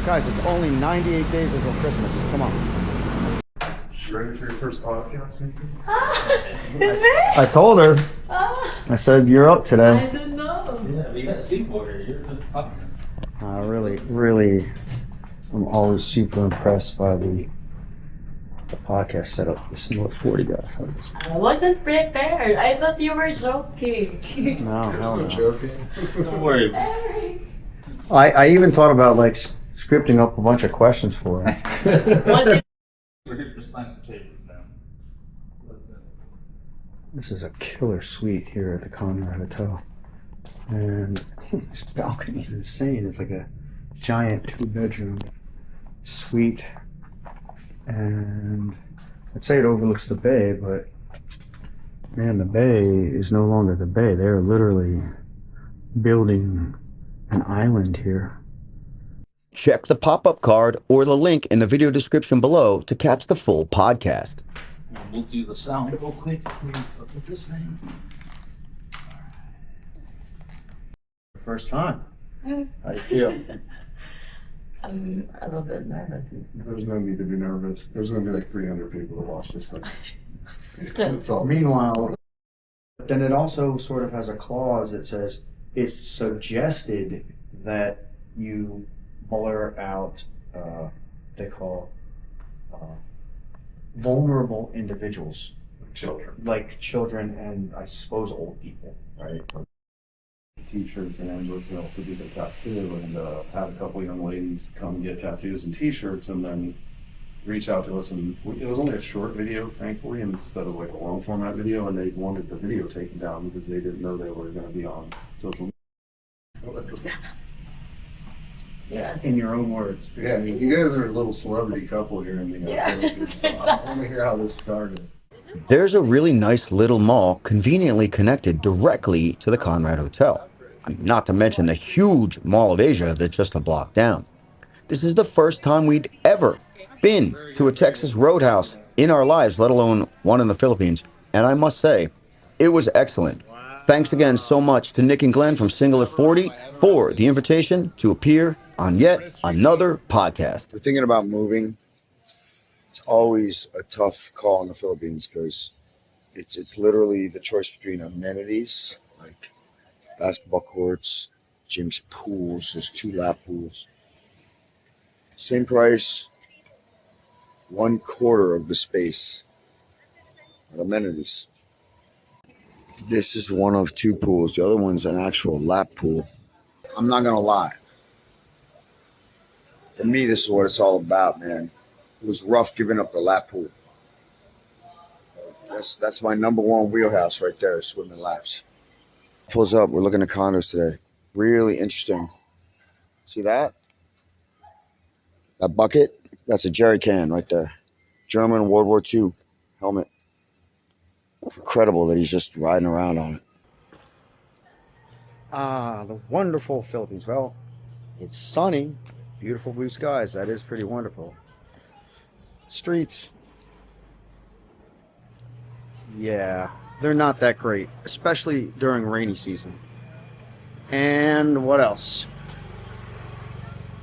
Guys, it's only 98 days until Christmas. Come on. You ready for your first podcast? I told her. I said, you're up today. I don't know. Yeah, we got Seaporter. You're the top. Really, I'm always super impressed by the podcast setup. This is what 40 guys. I wasn't prepared. I thought you were joking. No, hell no. Joking. Don't worry. Eric. I even thought about like scripting up a bunch of questions for him. We're here for science and tape now. This is a killer suite here at the Conrad Hotel. And this balcony is insane. It's like a giant 2-bedroom suite. And I'd say it overlooks the bay, but man, the bay is no longer the bay. They're literally building an island here. Check the pop-up card or the link in the video description below to catch the full podcast. We'll do the sound real quick. What's this thing? First time. How do you feel? I'm a little bit nervous. There's no need to be nervous. There's going to be like 300 people to watch this thing. It's all. Meanwhile, then it also sort of has a clause that says it's suggested that you blur out, they call vulnerable individuals, like children and I suppose old people, right? T-shirts and angels. We also do the tattoo and had a couple young ladies come get tattoos and T-shirts and then reach out to us. And it was only a short video, thankfully, instead of like a long format video. And they wanted the video taken down because they didn't know they were going to be on social media. Yeah, in your own words. Yeah, you guys are a little celebrity couple here in the Philippines, so I want to hear how this started. There's a really nice little mall conveniently connected directly to the Conrad Hotel. Not to mention the huge Mall of Asia that's just a block down. This is the first time we'd ever been to a Texas roadhouse in our lives, let alone one in the Philippines. And I must say, it was excellent. Thanks again so much to Nick and Glenn from Single at 40 for the invitation to appear on yet another podcast. We're thinking about moving. It's always a tough call in the Philippines because it's literally the choice between amenities like basketball courts, gyms, pools. There's 2 lap pools. Same price, 1/4 of the space. But amenities. This is one of 2 pools. The other one's an actual lap pool. I'm not gonna lie. For me, this is what it's all about, man. It was rough giving up the lap pool. That's my number 1 wheelhouse right there, swimming laps. Pulls up, we're looking at condos today. Really interesting. See that? That bucket? That's a jerry can right there. German World War II helmet. Incredible that he's just riding around on it. The wonderful Philippines. Well, it's sunny, beautiful blue skies. That is pretty wonderful. Streets. Yeah, they're not that great, especially during rainy season. And what else?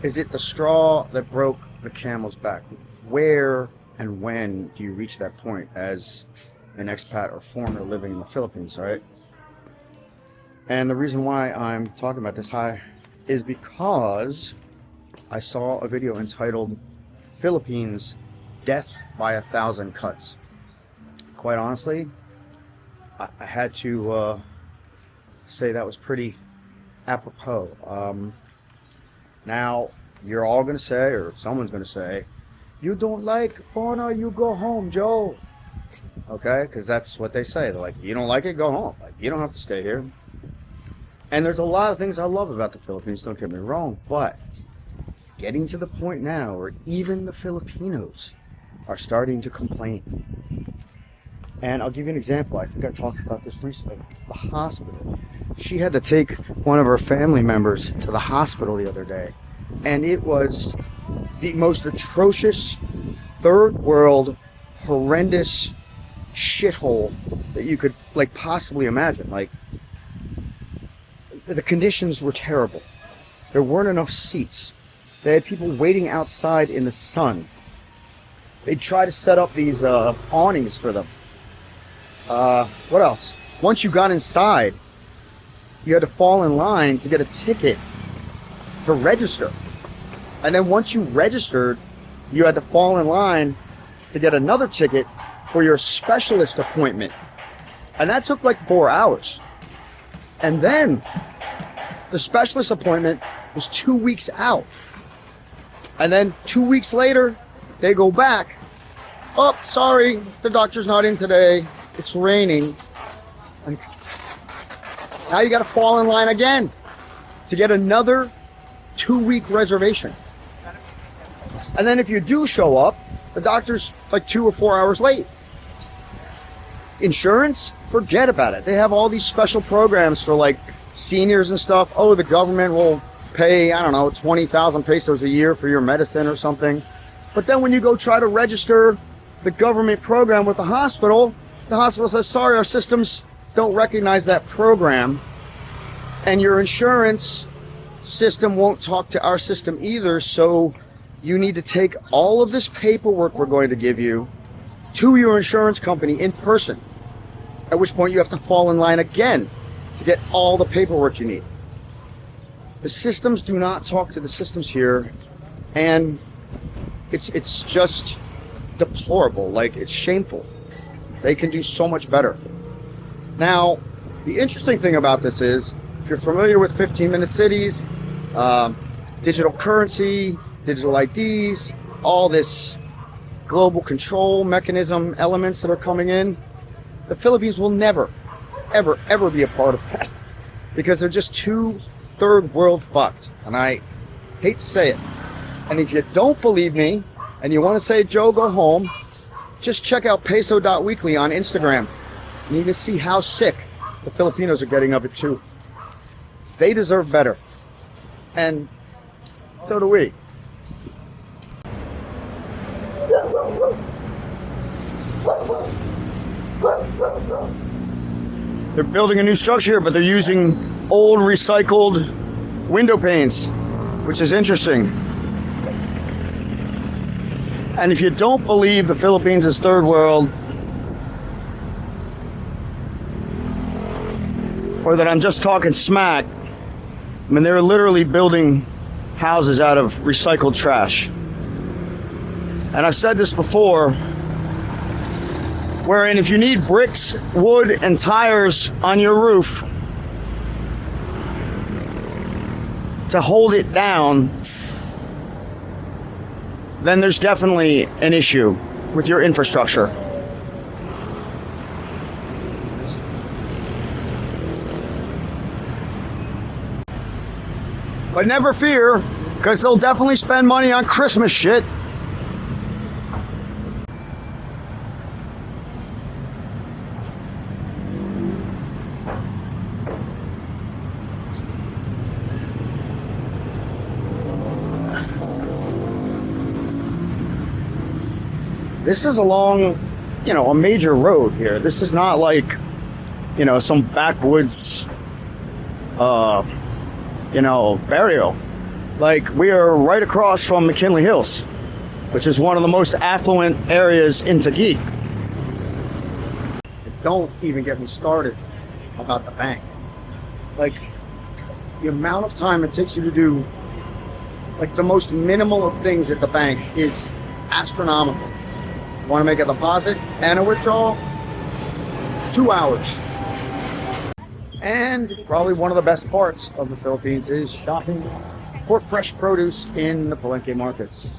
Is it the straw that broke the camel's back? Where and when do you reach that point as an expat or foreigner living in the Philippines, right? And the reason why I'm talking about this is because I saw a video entitled Philippines Death by 1,000 Cuts. Quite honestly, I had to say that was pretty apropos. Now, you're all going to say, or someone's going to say, you don't like fauna, you go home, Joe. Okay, because that's what they say. They're like, you don't like it, go home. Like, you don't have to stay here. And there's a lot of things I love about the Philippines, don't get me wrong, but it's getting to the point now where even the Filipinos are starting to complain. And I'll give you an example. I think I talked about this recently. The hospital. She had to take one of her family members to the hospital the other day. And it was the most atrocious, third world, horrendous shithole that you could like possibly imagine. Like, the conditions were terrible. There weren't enough seats. They had people waiting outside in the sun. They'd try to set up these awnings for them. What else? Once you got inside, you had to fall in line to get a ticket to register. And then once you registered, you had to fall in line to get another ticket for your specialist appointment. And that took like 4 hours. And then the specialist appointment was 2 weeks out. And then 2 weeks later, they go back. Oh, sorry, the doctor's not in today. It's raining. And now you got to fall in line again to get another 2-week reservation. And then if you do show up, the doctor's like 2 or 4 hours late. Insurance? Forget about it. They have all these special programs for like seniors and stuff. Oh, the government will pay, I don't know, 20,000 pesos a year for your medicine or something. But then when you go try to register the government program with the hospital says, sorry, our systems don't recognize that program. And your insurance system won't talk to our system either. So you need to take all of this paperwork we're going to give you to your insurance company in person. At which point you have to fall in line again to get all the paperwork you need. The systems do not talk to the systems here, and it's just deplorable. Like, it's shameful. They can do so much better. Now, the interesting thing about this is, if you're familiar with 15-minute cities, digital currency, digital IDs, all this global control mechanism elements that are coming in, the Philippines will never, ever, ever be a part of that, because they're just too third world fucked. And I hate to say it. And if you don't believe me and you want to say, Joe, go home, just check out peso.weekly on Instagram. And you can see how sick the Filipinos are getting of it too. They deserve better. And so do we. They're building a new structure here, but they're using old recycled window panes, which is interesting. And if you don't believe the Philippines is third world, or that I'm just talking smack, I mean, they're literally building houses out of recycled trash. And I've said this before, wherein if you need bricks, wood, and tires on your roof to hold it down, then there's definitely an issue with your infrastructure. But never fear, because they'll definitely spend money on Christmas shit. This is along, a major road here. This is not like, some backwoods, barrio. Like, we are right across from McKinley Hills, which is one of the most affluent areas in Taguig. Don't even get me started about the bank. Like, the amount of time it takes you to do, like, the most minimal of things at the bank is astronomical. Want to make a deposit and a withdrawal? 2 hours. And probably one of the best parts of the Philippines is shopping for fresh produce in the Palenque markets.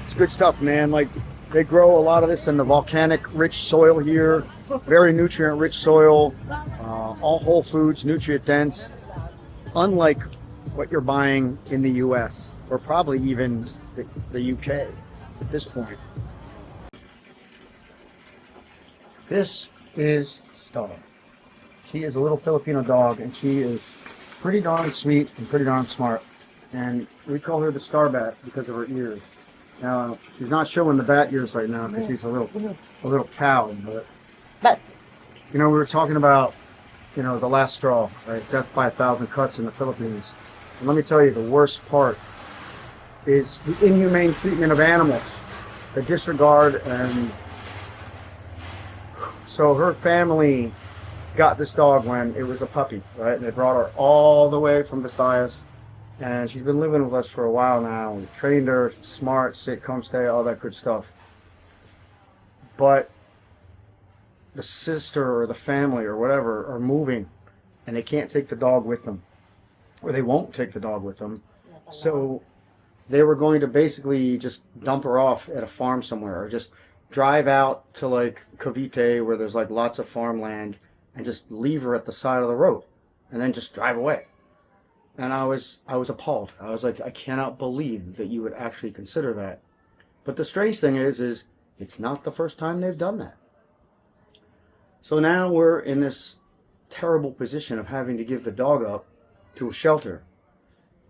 It's good stuff, man. Like, they grow a lot of this in the volcanic rich soil here. Very nutrient rich soil. All whole foods, nutrient dense. Unlike what you're buying in the US, or probably even the UK at this point. This is Star. She is a little Filipino dog, and she is pretty darn sweet and pretty darn smart. And we call her the Star Bat because of her ears. Now, she's not showing the bat ears right now because she's a little cow. But we were talking about, the last straw, right? Death by 1,000 cuts in the Philippines. And let me tell you, the worst part is the inhumane treatment of animals, the disregard. And so her family got this dog when it was a puppy, right? And they brought her all the way from Visayas, and she's been living with us for a while now. We trained her, she's smart, sit, come stay, all that good stuff. But the sister or the family or whatever are moving, and they can't take the dog with them, or they won't take the dog with them. So they were going to basically just dump her off at a farm somewhere, or just drive out to like Cavite, where there's like lots of farmland, and just leave her at the side of the road, and then just drive away. And I was appalled. I was like, I cannot believe that you would actually consider that. But the strange thing is it's not the first time they've done that. So now we're in this terrible position of having to give the dog up to a shelter.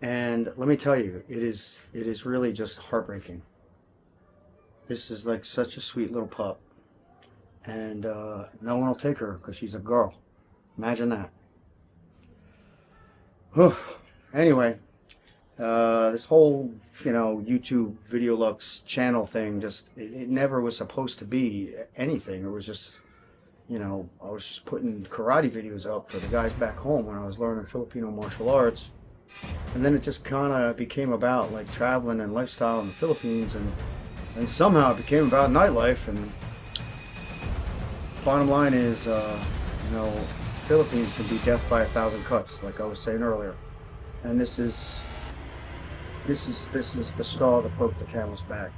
And let me tell you, it is really just heartbreaking. This is like such a sweet little pup. And no one will take her because she's a girl. Imagine that. Anyway, this whole, YouTube Video Lux channel thing, just, it never was supposed to be anything. It was just, I was just putting karate videos up for the guys back home when I was learning Filipino martial arts. And then it just kind of became about like traveling and lifestyle in the Philippines, and somehow it became about nightlife. And bottom line is, Philippines can be death by 1,000 cuts, like I was saying earlier. And this is the straw that broke the camel's back.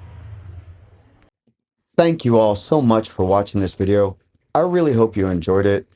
Thank you all so much for watching this video. I really hope you enjoyed it.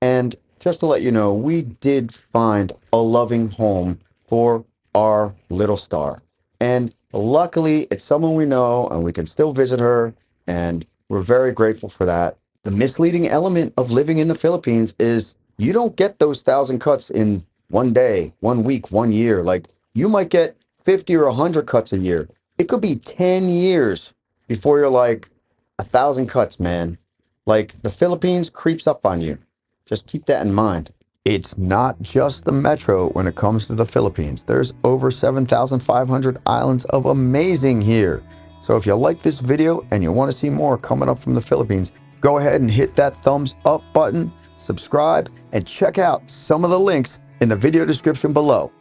And just to let you know, we did find a loving home for our little star. And luckily, it's someone we know, and we can still visit her, and we're very grateful for that. The misleading element of living in the Philippines is you don't get those 1,000 cuts in one day, 1 week, 1 year. Like, you might get 50 or 100 cuts a year. It could be 10 years before you're like, 1,000 cuts, man. Like, the Philippines creeps up on you. Just keep that in mind. It's not just the metro when it comes to the Philippines. There's over 7,500 islands of amazing here. So if you like this video and you want to see more coming up from the Philippines, go ahead and hit that thumbs up button, subscribe, and check out some of the links in the video description below.